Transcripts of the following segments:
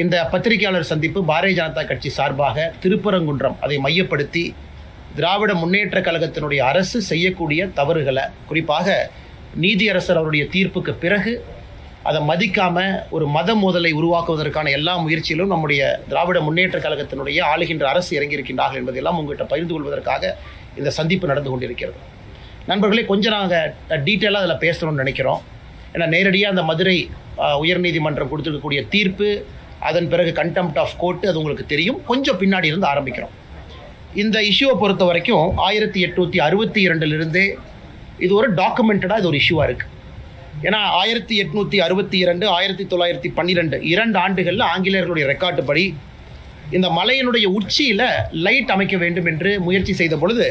இந்த பத்திரிகையாளர் சந்திப்பு பாரதிய ஜனதா கட்சி சார்பாக திருப்பரங்குன்றம் அதை மையப்படுத்தி திராவிட முன்னேற்ற கழகத்தினுடைய அரசு செய்யக்கூடிய தவறுகளை, குறிப்பாக நீதியரசர் அவருடைய தீர்ப்புக்கு பிறகு அதை மதிக்காமல் ஒரு மத மோதலை உருவாக்குவதற்கான எல்லா முயற்சியிலும் நம்முடைய திராவிட முன்னேற்ற கழகத்தினுடைய ஆளுகின்ற அரசு இறங்கியிருக்கின்றார்கள் என்பதெல்லாம் உங்கள்கிட்ட பகிர்ந்து கொள்வதற்காக இந்த சந்திப்பு நடந்து கொண்டிருக்கிறது. நண்பர்களே, கொஞ்சம் நாங்கள் டீட்டெயிலாக அதில் பேசணும்னு நினைக்கிறோம். ஏன்னா நேரடியாக அந்த மதுரை உயர்நீதிமன்றம் கொடுத்துருக்கக்கூடிய தீர்ப்பு, அதன் பிறகு கண்டெம்ப்ட் ஆஃப் கோர்ட்டு, அது உங்களுக்கு தெரியும். கொஞ்சம் பின்னாடி இருந்து ஆரம்பிக்கிறோம். இந்த இஷ்யூவை பொறுத்த வரைக்கும் 1862 இது ஒரு டாக்குமெண்டடாக இது ஒரு இஷ்யூவாக இருக்குது. ஏன்னா 1862 1912 2 ஆண்டுகளில் ஆங்கிலேயர்களுடைய ரெக்கார்டு படி இந்த மலையினுடைய உச்சியில் லைட் அமைக்க வேண்டும் என்று முயற்சி செய்த பொழுது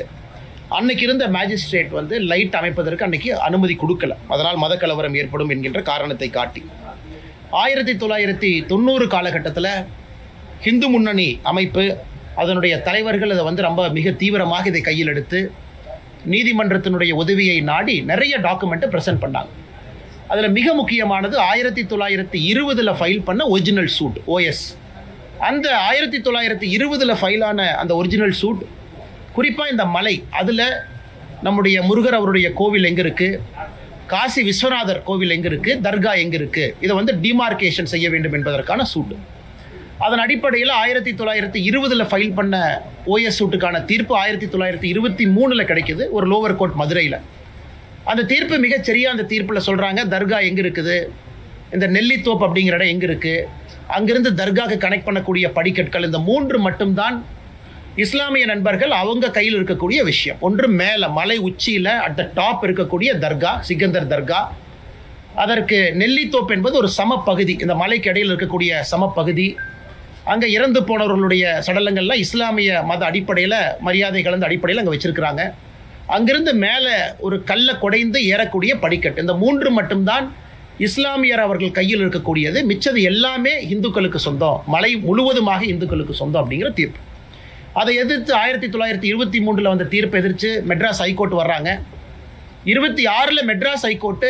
அன்னைக்கு இருந்த மேஜிஸ்ட்ரேட் வந்து லைட் அமைப்பதற்கு அன்னைக்கு அனுமதி கொடுக்கல. அதனால் மதக்கலவரம் ஏற்படும் என்கின்ற காரணத்தை காட்டி 1990 காலகட்டத்தில் ஹிந்து முன்னணி அமைப்பு, அதனுடைய தலைவர்கள் அதை வந்து ரொம்ப மிக தீவிரமாக இதை கையில் எடுத்து நீதிமன்றத்தினுடைய உதவியை நாடி நிறைய டாக்குமெண்ட்டை ப்ரெசென்ட் பண்ணாங்க. அதில் மிக முக்கியமானது 1920 ஃபைல் பண்ண ஒரிஜினல் சூட் OS. அந்த 1920 ஃபைலான அந்த ஒரிஜினல் சூட், குறிப்பாக இந்த மலை, அதில் நம்முடைய முருகர் அவருடைய கோவில் எங்கே இருக்குது, காசி விஸ்வநாதர் கோவில் எங்கே இருக்குது, தர்கா எங்கே இருக்குது, இதை வந்து டிமார்கேஷன் செய்ய வேண்டும் என்பதற்கான சூட்டு. அதன் அடிப்படையில் 1920 ஃபைல் பண்ண OS சூட்டுக்கான தீர்ப்பு 1923 கிடைக்குது, ஒரு லோவர் கோர்ட் மதுரையில். அந்த தீர்ப்பு மிகச்சரியாக அந்த தீர்ப்பில் சொல்கிறாங்க, தர்கா எங்கே இருக்குது, இந்த நெல்லித்தோப்பு அப்படிங்கிற இடம் எங்கே இருக்குது, அங்கிருந்து தர்காவுக்கு கனெக்ட் பண்ணக்கூடிய படிக்கட்கள், இந்த 3 மட்டும்தான் இஸ்லாமிய நண்பர்கள் அவங்க கையில் இருக்கக்கூடிய விஷயம். ஒன்று மேலே மலை உச்சியில் அட் த டாப் இருக்கக்கூடிய தர்கா, சிக்கந்தர் தர்கா. அதற்கு நெல்லித்தோப்பு என்பது ஒரு சமப்பகுதி, இந்த மலைக்கு இடையில் இருக்கக்கூடிய சமப்பகுதி. அங்கே இறந்து போனவர்களுடைய சடலங்கள்லாம் இஸ்லாமிய மத அடிப்படையில், மரியாதை கலந்த அடிப்படையில் அங்கே வச்சுருக்கிறாங்க. அங்கிருந்து மேலே ஒரு கல்லை குடைந்து ஏறக்கூடிய படிக்கட்டு, இந்த 3 மட்டும்தான் இஸ்லாமியர் அவர்கள் கையில் இருக்கக்கூடியது. மிச்சது எல்லாமே இந்துக்களுக்கு சொந்தம், மலை முழுவதுமாக இந்துக்களுக்கு சொந்தம் அப்படிங்கிற தீர்ப்பு. அதை எதிர்த்து 1923 வந்த தீர்ப்பை எதிர்த்து மெட்ராஸ் ஹைகோர்ட் வர்றாங்க. 26 மெட்ராஸ் ஹைகோர்ட்டு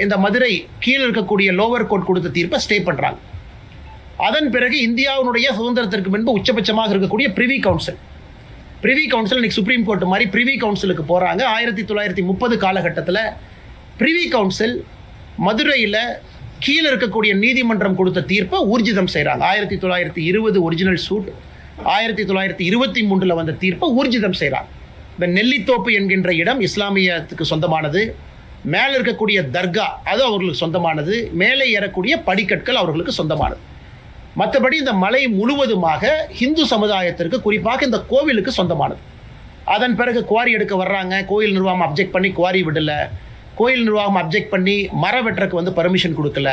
இந்த மதுரை கீழே இருக்கக்கூடிய லோவர் கோர்ட் கொடுத்த தீர்ப்பை ஸ்டே பண்ணுறாங்க. அதன் பிறகு இந்தியாவினுடைய சுதந்திரத்திற்கு முன்பு உச்சபட்சமாக இருக்கக்கூடிய பிரிவி கவுன்சில் இன்னைக்கு சுப்ரீம் கோர்ட் மாதிரி பிரிவி கவுன்சிலுக்கு போகிறாங்க. 1930 காலகட்டத்தில் பிரிவி கவுன்சில் மதுரையில் கீழே இருக்கக்கூடிய நீதிமன்றம் கொடுத்த தீர்ப்பை ஊர்ஜிதம் செய்கிறாங்க. 1920 ஒரிஜினல் சூட், 1923 வந்த தீர்ப்பை ஊர்ஜிதம் செய்கிறாங்க. இந்த நெல்லித்தோப்பு என்கின்ற இடம் இஸ்லாமியத்துக்கு சொந்தமானது, மேலே இருக்கக்கூடிய தர்கா அது அவர்களுக்கு சொந்தமானது, மேலே ஏறக்கூடிய படிக்கட்கள் அவர்களுக்கு சொந்தமானது. மற்றபடி இந்த மலை முழுவதுமாக இந்து சமுதாயத்திற்கு, குறிப்பாக இந்த கோவிலுக்கு சொந்தமானது. அதன் பிறகு குவாரி எடுக்க வர்றாங்க. கோயில் நிர்வாகம் அப்ஜெக்ட் பண்ணி குவாரி விடலை. கோயில் நிர்வாகம் அப்ஜெக்ட் பண்ணி மர வெட்டுறக்கு வந்து பர்மிஷன் கொடுக்கல.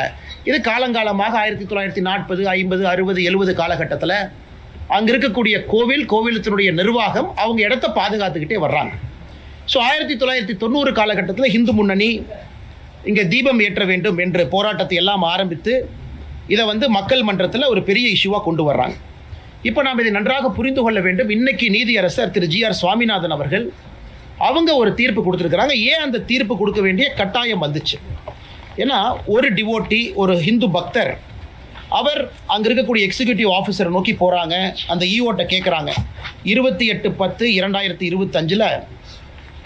இது காலங்காலமாக 1940 50 60 70 காலகட்டத்தில் அங்கே இருக்கக்கூடிய கோவிலத்தினுடைய நிர்வாகம் அவங்க இடத்த பாதுகாத்துக்கிட்டே வர்றாங்க. ஸோ 1990 காலகட்டத்தில் ஹிந்து முன்னணி இங்கே தீபம் ஏற்ற வேண்டும் என்ற போராட்டத்தை எல்லாம் ஆரம்பித்து இதை வந்து மக்கள் மன்றத்தில் ஒரு பெரிய இஷ்யூவாக கொண்டு வர்றாங்க. இப்போ நாம் இதை நன்றாக புரிந்து கொள்ள வேண்டும். இன்னைக்கு நீதியரசர் திரு GR சுவாமிநாதன் அவர்கள் அவங்க ஒரு தீர்ப்பு கொடுத்துருக்குறாங்க. ஏன் அந்த தீர்ப்பு கொடுக்க வேண்டிய கட்டாயம் வந்துச்சு? ஏன்னா ஒரு டிவோட்டி, ஒரு ஹிந்து பக்தர், அவர் அங்கே இருக்கக்கூடிய எக்ஸிக்யூட்டிவ் ஆஃபீஸரை நோக்கி போகிறாங்க. அந்த ஈஓட்ட கேட்குறாங்க. 28/10/2025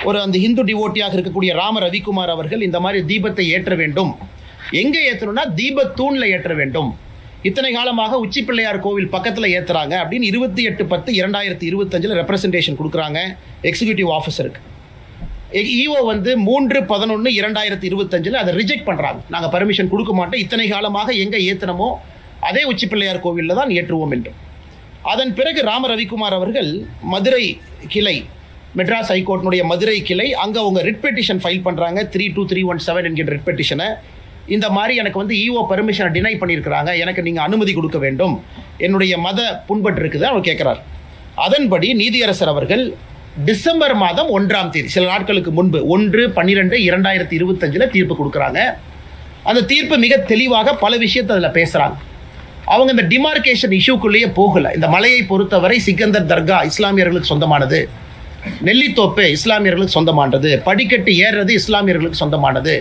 ஒரு அந்த ஹிந்து டிவோட்டியாக இருக்கக்கூடிய ராம ரவிக்குமார் அவர்கள் இந்த மாதிரி தீபத்தை ஏற்ற வேண்டும். எங்கே ஏற்றணும்னா தீபத்தூணில் ஏற்ற வேண்டும். இத்தனை காலமாக உச்சி பிள்ளையார் கோவில் பக்கத்தில் ஏற்றுறாங்க அப்படின்னு 28/10/2025 ரெப்ரசன்டேஷன் கொடுக்குறாங்க எக்ஸிக்யூட்டிவ் ஆஃபீஸருக்கு. ஈஓ வந்து 3/11/2025 அதை ரிஜெக்ட் பண்ணுறாங்க. நாங்கள் பர்மிஷன் கொடுக்க மாட்டோம், இத்தனை காலமாக எங்கே ஏற்றணுமோ அதே உச்சி பிள்ளையார் கோவிலில் தான் ஏற்றுவோம் என்று. அதன் பிறகு ராம ரவிக்குமார் அவர்கள் மதுரை கிளை, மெட்ராஸ் ஹைகோர்ட்டினுடைய மதுரை கிளை, அங்கே அவங்க ரிட் பெட்டிஷன் ஃபைல் பண்ணுறாங்க. 32317 என்கிற ரிட் பெட்டிஷனை. இந்த மாதிரி எனக்கு வந்து ஈஓ பர்மிஷனை டினை பண்ணியிருக்கிறாங்க, எனக்கு நீங்கள் அனுமதி கொடுக்க வேண்டும், என்னுடைய மத புண்பட்டு இருக்குது அவர் கேட்குறார். அதன்படி நீதியரசர் அவர்கள் டிசம்பர் மாதம் 1ஆம் தேதி, சில நாட்களுக்கு முன்பு 1/12/2025 தீர்ப்பு கொடுக்குறாங்க. அந்த தீர்ப்பு மிக தெளிவாக பல விஷயத்தை அதில் பேசுகிறாங்க. அவங்க இந்த டிமார்கேஷன் இஷ்யூக்குள்ளேயே போகலை. இந்த மலையை பொறுத்தவரை சிக்கந்தர் தர்கா இஸ்லாமியர்களுக்கு சொந்தமானது, நெல்லித்தோப்பு இஸ்லாமியர்களுக்கு சொந்தமானது, படிக்கட்டு ஏறுறது இஸ்லாமியர்களுக்கு சொந்தமானது,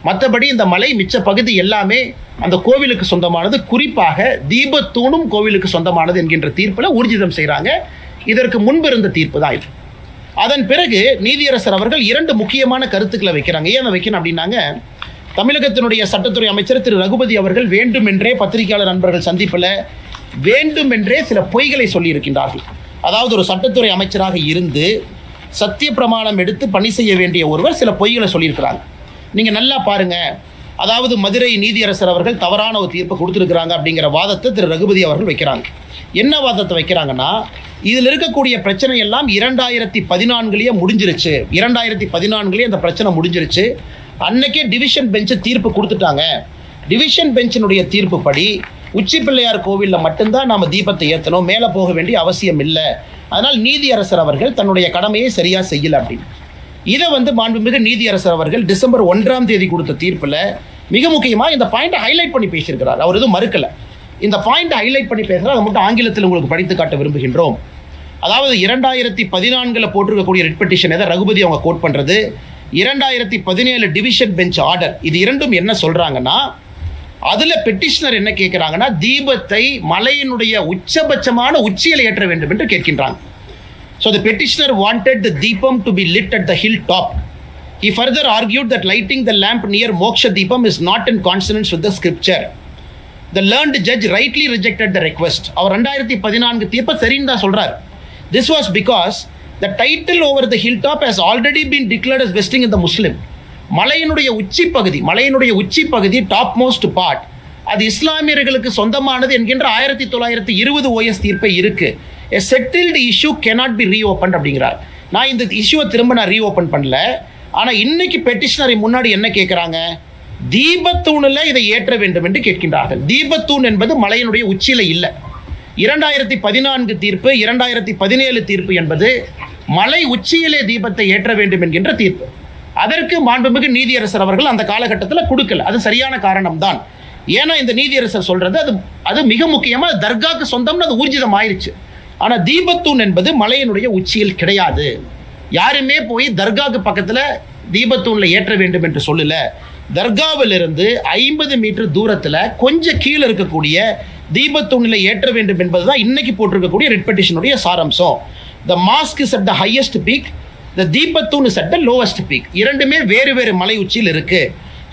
மற்றபடி இந்த மலை மிச்ச பகுதி எல்லாமே அந்த கோவிலுக்கு சொந்தமானது, குறிப்பாக தீபத்தூணும் கோவிலுக்கு சொந்தமானது என்கின்ற தீர்ப்பில் ஊர்ஜிதம் செய்கிறாங்க. இதற்கு முன்பு இருந்த தீர்ப்பு தான் இது. அதன் பிறகு நீதியரசர் அவர்கள் 2 முக்கியமான கருத்துக்களை வைக்கிறாங்க. ஏன் வைக்கணும் அப்படின்னாங்க, தமிழகத்தினுடைய சட்டத்துறை அமைச்சர் திரு ரகுபதி அவர்கள் வேண்டுமென்றே பத்திரிகையாளர் நண்பர்கள் சந்திப்பில் வேண்டுமென்றே சில பொய்களை சொல்லியிருக்கின்றார்கள். அதாவது ஒரு சட்டத்துறை அமைச்சராக இருந்து சத்திய பிரமாணம் எடுத்து பணி செய்ய வேண்டிய ஒருவர் சில பொய்களை சொல்லியிருக்கிறாங்க. நீங்கள் நல்லா பாருங்கள். அதாவது மதுரை நீதியரசர் அவர்கள் தவறான ஒரு தீர்ப்பை கொடுத்துருக்குறாங்க அப்படிங்கிற வாதத்தை திரு ரகுபதி அவர்கள் வைக்கிறாங்க. என்ன வாதத்தை வைக்கிறாங்கன்னா, இதில் இருக்கக்கூடிய பிரச்சனை எல்லாம் 2014 முடிஞ்சிருச்சு. 2014 அந்த பிரச்சனை முடிஞ்சிருச்சு. அன்னைக்கே டிவிஷன் பெஞ்சு தீர்ப்பு கொடுத்துட்டாங்க. டிவிஷன் பெஞ்சினுடைய தீர்ப்பு படி உச்சி பிள்ளையார் கோவிலில் மட்டும்தான் நாம் தீபத்தை ஏற்றணும், மேலே போக வேண்டிய அவசியம் இல்லை. அதனால் நீதியரசர் அவர்கள் தன்னுடைய கடமையை சரியாக செய்யலை அப்படின்னு. இதை மாண்புமிகு நீதியரசர் அவர்கள் டிசம்பர் 1 கொடுத்த தீர்ப்பில் மிக முக்கியமாக இந்த பாயிண்ட்டை ஹைலைட் பண்ணி பேசியிருக்கிறார். அவர் எதுவும் மறுக்கலை. இந்த பாயிண்ட்டை ஹைலைட் பண்ணி பேசுகிறார். அதை மட்டும் ஆங்கிலத்தில் உங்களுக்கு படித்து காட்ட விரும்புகின்றோம். அதாவது 2014 போட்டிருக்கக்கூடிய ரிட் பெட்டிஷன் எதை ரகுபதி அவங்க கோட் பண்ணுறது, 2017 டிவிஷன் பெஞ்ச் ஆர்டர், இது இரண்டும் என்ன சொல்கிறாங்கன்னா, அதில் பெட்டிஷனர் என்ன கேட்குறாங்கன்னா, தீபத்தை மலையினுடைய உச்சபட்சமான உச்சியில் ஏற்ற வேண்டும் என்று கேட்கின்றாங்க. So the petitioner wanted the deepam to be lit at the hilltop. He further argued that lighting the lamp near Moksha Deepam is not in consonance with the scripture. The learned judge rightly rejected the request. அவர் 2014 தீர்ப்பை சரின்னு தான் சொல்றார். This was because the title over the hilltop has already been declared as vesting in the Muslim. மலையினுடைய உச்சி பகுதி top most part, அது இஸ்லாமியர்களுக்கு சொந்தமானது என்கின்ற 1920 OS தீர்ப்பை இருக்கு. A settled issue cannot be reopened அப்படிங்கிறார். நான் இந்த இஷ்யூவை திரும்ப ரீஓப்பன் பண்ணல. ஆனால் இன்னைக்கு பெட்டிஷனரை முன்னாடி என்ன கேட்குறாங்க, தீபத்தூணில் இதை ஏற்ற வேண்டும் என்று கேட்கின்றார்கள். தீபத்தூண் என்பது மலையினுடைய உச்சியில் இல்லை. 2014 தீர்ப்பு, 2017 தீர்ப்பு என்பது மலை உச்சியிலே தீபத்தை ஏற்ற வேண்டும் என்கின்ற தீர்ப்பு. அதற்கு மாண்புமிகு நீதியரசர் அவர்கள் அந்த காலகட்டத்தில் கொடுக்கல. அது சரியான காரணம் தான். ஏன்னா இந்த நீதியரசர் சொல்றது அது மிக முக்கியமாக தர்காக்கு சொந்தம்னு அது ஊர்ஜிதம் ஆயிடுச்சு. ஆனால் தீபத்தூண் என்பது மலையினுடைய உச்சியில் கிடையாது. யாருமே போய் தர்காவுக்கு பக்கத்தில் தீபத்தூணில் ஏற்ற வேண்டும் என்று சொல்லல. தர்காவிலிருந்து 50 மீட்டர் தூரத்தில் கொஞ்சம் கீழே இருக்கக்கூடிய தீபத்தூணில் ஏற்ற வேண்டும் என்பதுதான் இன்னைக்கு போட்டிருக்கக்கூடிய ரிட் பெட்டிஷனுடைய சாராம்சம். த mask is at the highest peak, the தீபத்தூன் is at the lowest peak. இரண்டுமே வேறு வேறு மலை உச்சியில் இருக்கு.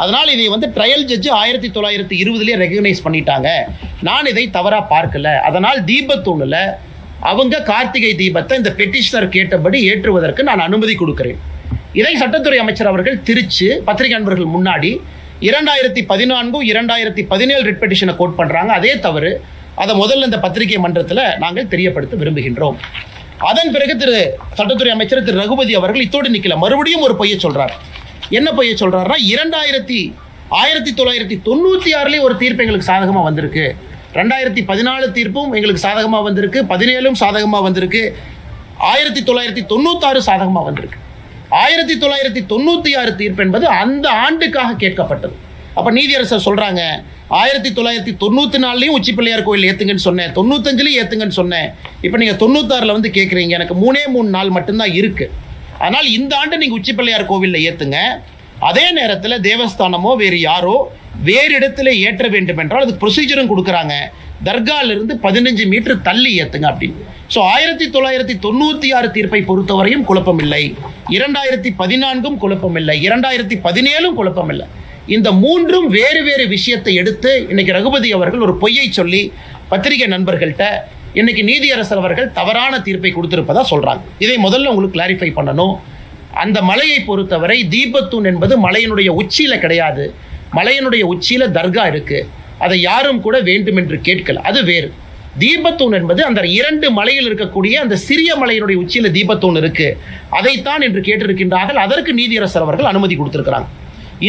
அதனால் இதை ட்ரையல் ஜட்ஜு 1920 ரெகக்னைஸ் பண்ணிட்டாங்க. நான் இதை தவறாக பார்க்கல. அதனால் தீபத்தூணில் அவங்க கார்த்திகை தீபத்தை இந்த பெட்டிஷனர் கேட்டபடி ஏற்றுவதற்கு நான் அனுமதி கொடுக்கிறேன். இதை சட்டத்துறை அமைச்சர் அவர்கள் திருச்சி பத்திரிகை நண்பர்கள் முன்னாடி 2014 2017 ரிட் பெட்டிஷனை கோட் பண்ணுறாங்க. அதே தவறு. அதை முதல்ல இந்த பத்திரிகை மன்றத்தில் நாங்கள் தெரியப்படுத்த விரும்புகின்றோம். அதன் பிறகு சட்டத்துறை அமைச்சர் திரு ரகுபதி அவர்கள் இத்தோடு நிற்கல, மறுபடியும் ஒரு பொய்யை சொல்கிறார். என்ன பொய்யை சொல்கிறாருன்னா, 1996 ஒரு தீர்ப்பு எங்களுக்கு சாதகமாக வந்திருக்கு, 2014 தீர்ப்பும் எங்களுக்கு சாதகமாக வந்திருக்கு, 17 சாதகமாக வந்திருக்கு, 1996 சாதகமாக வந்திருக்கு. 1996 தீர்ப்பு என்பது அந்த ஆண்டுக்காக கேட்கப்பட்டது. அப்போ நீதியரசர் சொல்கிறாங்க, 1994 உச்சி பிள்ளையார் கோயில் ஏற்றுங்கன்னு சொன்னேன், 95 ஏற்றுங்கன்னு சொன்னேன். இப்போ நீங்கள் 96 கேட்குறீங்க. எனக்கு 3 நாள் மட்டும்தான் இருக்குது. ஆனால் இந்த ஆண்டு நீங்கள் உச்சி பிள்ளையார் கோவிலில் ஏற்றுங்க. அதே நேரத்தில் தேவஸ்தானமோ வேறு யாரோ வேறு இடத்துல ஏற்ற வேண்டும் என்றால் அதுக்கு ப்ரொசீஜரும் கொடுக்குறாங்க. தர்காலிருந்து 15 மீட்டர் தள்ளி ஏற்றுங்க அப்படின்னு. ஸோ 1996 தீர்ப்பை பொறுத்தவரையும் குழப்பமில்லை, 2014 குழப்பமில்லை, 2017 குழப்பமில்லை. இந்த மூன்றும் வேறு வேறு விஷயத்தை எடுத்து இன்னைக்கு ரகுபதி அவர்கள் ஒரு பொய்யை சொல்லி பத்திரிகை நண்பர்கள்ட்ட இன்னைக்கு நீதியரசர் அவர்கள் தவறான தீர்ப்பை கொடுத்திருப்பதா சொல்றாங்க. இதை முதல்ல உங்களுக்கு கிளாரிஃபை பண்ணணும். அந்த மலையை பொறுத்தவரை தீபத்தூண் என்பது மலையினுடைய உச்சியில கிடையாது. மலையினுடைய உச்சியில தர்கா இருக்கு. அதை யாரும் கூட வேண்டும் என்று கேட்கல. அது வேறு. தீபத்தூண் என்பது அந்த 2 மலையில் இருக்கக்கூடிய அந்த சிறிய மலையினுடைய உச்சியில தீபத்தூண் இருக்கு. அதைத்தான் என்று கேட்டிருக்கின்றார்கள். அதற்கு நீதியரசர் அவர்கள் அனுமதி கொடுத்திருக்கிறாங்க.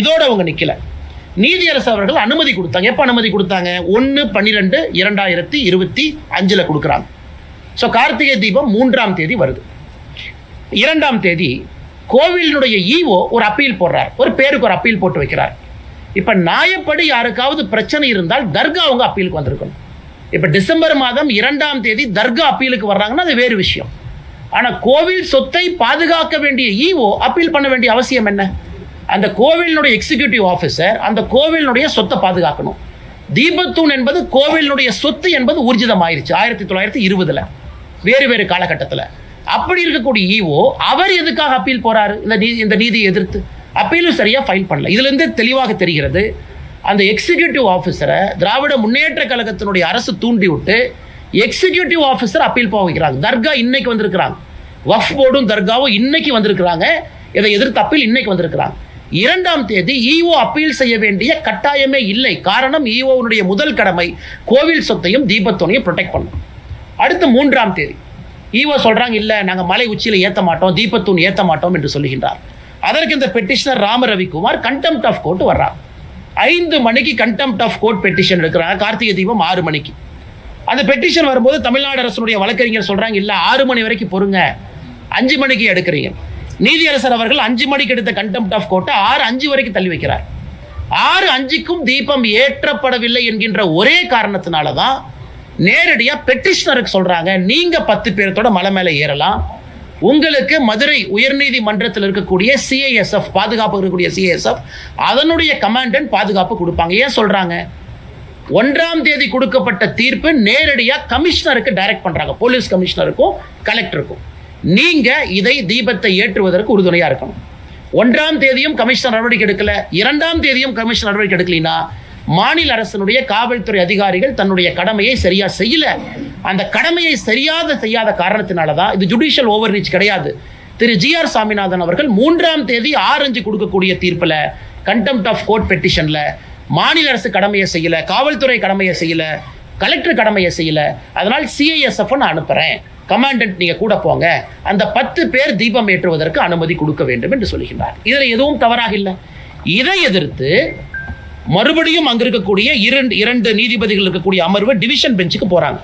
இதோட அவங்க நிக்கல. நீதியரசர் அவர்கள் அனுமதி கொடுத்தாங்க. எப்ப அனுமதி கொடுத்தாங்க? 1/12/2025 கொடுக்குறாங்க. ஸோ கார்த்திகை தீபம் 3ஆம் தேதி வருது. 2ஆம் தேதி கோவிலினுடைய ஈஓ ஒரு அப்பீல் போடுறார். ஒரு பேருக்கு ஒரு அப்பீல் போட்டு வைக்கிறார். இப்போ நியாயப்படி யாருக்காவது பிரச்சனை இருந்தால் தர்கா அவங்க அப்பீலுக்கு வந்திருக்கணும். இப்போ டிசம்பர் மாதம் 2ஆம் தேதி தர்கா அப்பீலுக்கு வர்றாங்கன்னா அது வேறு விஷயம். ஆனால் கோவில் சொத்தை பாதுகாக்க வேண்டிய ஈஓ அப்பீல் பண்ண வேண்டிய அவசியம் என்ன? அந்த கோவிலினுடைய எக்ஸிக்யூட்டிவ் ஆஃபீஸர் அந்த கோவிலினுடைய சொத்தை பாதுகாக்கணும். தீபத்தூண் என்பது கோவிலினுடைய சொத்து என்பது ஊர்ஜிதமாயிருச்சு 1920 வேறு வேறு காலகட்டத்தில். அப்படி இருக்கக்கூடிய ஈஓ அவர் எதுக்காக அப்பீல் போறாரு? இந்த நீதியை எதிர்த்து அப்பீலும் சரியா ஃபைல் பண்ணல. இதுல இருந்து தெளிவாக தெரிகிறது, அந்த எக்ஸிக்யூட்டிவ் ஆஃபீஸரை திராவிட முன்னேற்ற கழகத்தினுடைய அரசு தூண்டி விட்டு எக்ஸிக்யூட்டிவ் ஆஃபீஸர் அப்பீல் போக வைக்கிறாங்க. தர்கா இன்னைக்கு வந்திருக்கிறாங்க, வக்ஃப் போர்டும் தர்காவும் இன்னைக்கு வந்திருக்கிறாங்க, இதை எதிர்த்து அப்பீல் இன்னைக்கு வந்திருக்கிறாங்க. 2ஆம் தேதி ஈஓ அப்பீல் செய்ய வேண்டிய கட்டாயமே இல்லை. காரணம், ஈஓனுடைய முதல் கடமை கோவில் சொத்தையும் தீபத்தோனையும் ப்ரொடெக்ட் பண்ணும். அடுத்து 3ஆம் தேதி ஈஓ சொல்றாங்க, இல்லை நாங்கள் மலை உச்சியில் ஏற்ற மாட்டோம், தீபத்தூண் ஏற்ற மாட்டோம் என்று சொல்லுகின்றார். அதற்கு இந்த petitioner Rama Ravikumar contempt of court வர்றாங்க. 5 மணிக்கு கண்டெம்ட் ஆஃப் கோர்ட் பெட்டிஷன் எடுக்கிறாங்க. கார்த்திகை தீபம் 6 மணிக்கு. அந்த பெட்டிஷன் வரும்போது தமிழ்நாடு அரசுடைய வழக்கறிஞர் சொல்றாங்க, இல்லை 6 மணி வரைக்கும் பொறுங்க, 5 மணிக்கு எடுக்கிறீங்க. நீதியரசர் அவர்கள் 5 மணிக்கு எடுத்த கண்டெம்ட் ஆஃப் கோர்ட்டை 6:05 வரைக்கும் தள்ளி வைக்கிறார். 6:05க்கும் தீபம் ஏற்றப்படவில்லை என்கின்ற ஒரே காரணத்தினால தான் நேரடியாக பெட்டிஷனருக்கு சொல்றாங்க, நீங்க 10 பேரத்தோட மலை மேலே ஏறலாம், உங்களுக்கு மதுரை உயர்நீதிமன்றத்தில் இருக்கக்கூடிய சிஐஎஸ்எஃப் பாதுகாப்பு இருக்கக்கூடிய சிஐஎஸ்எஃப் அதனுடைய கமாண்டன்ட் பாதுகாப்பு கொடுப்பாங்க. ஏன் சொல்றாங்க? 1ஆம் தேதி கொடுக்கப்பட்ட தீர்ப்பு நேரடியாக கமிஷனருக்கு டைரக்ட் பண்றாங்க, போலீஸ் கமிஷனருக்கும் கலெக்டருக்கும். நீங்க இதை தீபத்தை ஏற்றுவதற்கு உறுதுணையா இருக்கணும். 1ஆம் தேதியும் கமிஷனர் நடவடிக்கை எடுக்கல, 2ஆம் தேதியும் கமிஷனர் நடவடிக்கை எடுக்கலைன்னா மாநில அரசினுடைய காவல்துறை அதிகாரிகள் தன்னுடைய கடமையை சரியா செய்யல. அந்த கடமையை செய்யாத காரணத்தினாலதான் இது ஜுடிஷியல் ஓவர் ரீச் கிடையாது. திரு GR சாமிநாதன் அவர்கள் 3ஆம் தேதி 6:05 கொடுக்கக்கூடிய தீர்ப்புல கண்டெம்ட் ஆஃப் கோர்ட் பெட்டிஷன்ல மாநில அரசு கடமையை செய்யல, காவல்துறை கடமையை செய்யல, கலெக்டர் கடமையை செய்யல, அதனால் சிஐஎஸ்எஃப் நான் அனுப்புறேன், கமாண்டன்ட் நீங்க கூட போங்க, அந்த 10 பேர் தீபம் ஏற்றுவதற்கு அனுமதி கொடுக்க வேண்டும் என்று சொல்லுகின்றார். இதுல எதுவும் தவறாக இல்லை. இதை எதிர்த்து மறுபடியும் அங்க இருக்கக்கூடிய இரண்டு நீதிபதிகள் இருக்கக்கூடிய அமர்வு டிவிஷன் பெஞ்சுக்கு போறாங்க.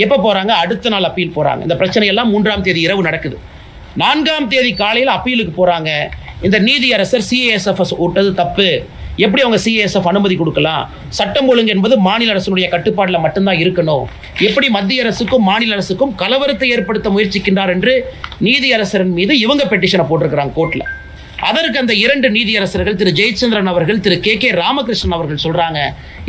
எப்ப போறாங்க? அடுத்த நாள் அப்பீல் போறாங்க. இந்த பிரச்சனை எல்லாம் 3ஆம் தேதி இரவு நடக்குது. 4ஆம் தேதி காலையில் அப்பீலுக்கு போறாங்க. இந்த நீதியரசர் சிஏஎஸ்எஃப் விட்டது தப்பு, எப்படி அவங்க சிஏஎஸ்எஃப் அனுமதி கொடுக்கலாம், சட்டம் ஒழுங்கு என்பது மாநில அரசுடைய கட்டுப்பாட்டில் மட்டும்தான் இருக்கணும், எப்படி மத்திய அரசுக்கும் மாநில அரசுக்கும் கலவரத்தை ஏற்படுத்த முயற்சிக்கின்றார் என்று நீதியரசரின் மீது இவங்க பெட்டிஷனை போட்டிருக்கிறாங்க கோர்ட்ல. அதற்கு அந்த 2 நீதியரசர்கள் திரு ஜெயச்சந்திரன் அவர்கள் திரு KK ராமகிருஷ்ணன் அவர்கள் சொல்றாங்க,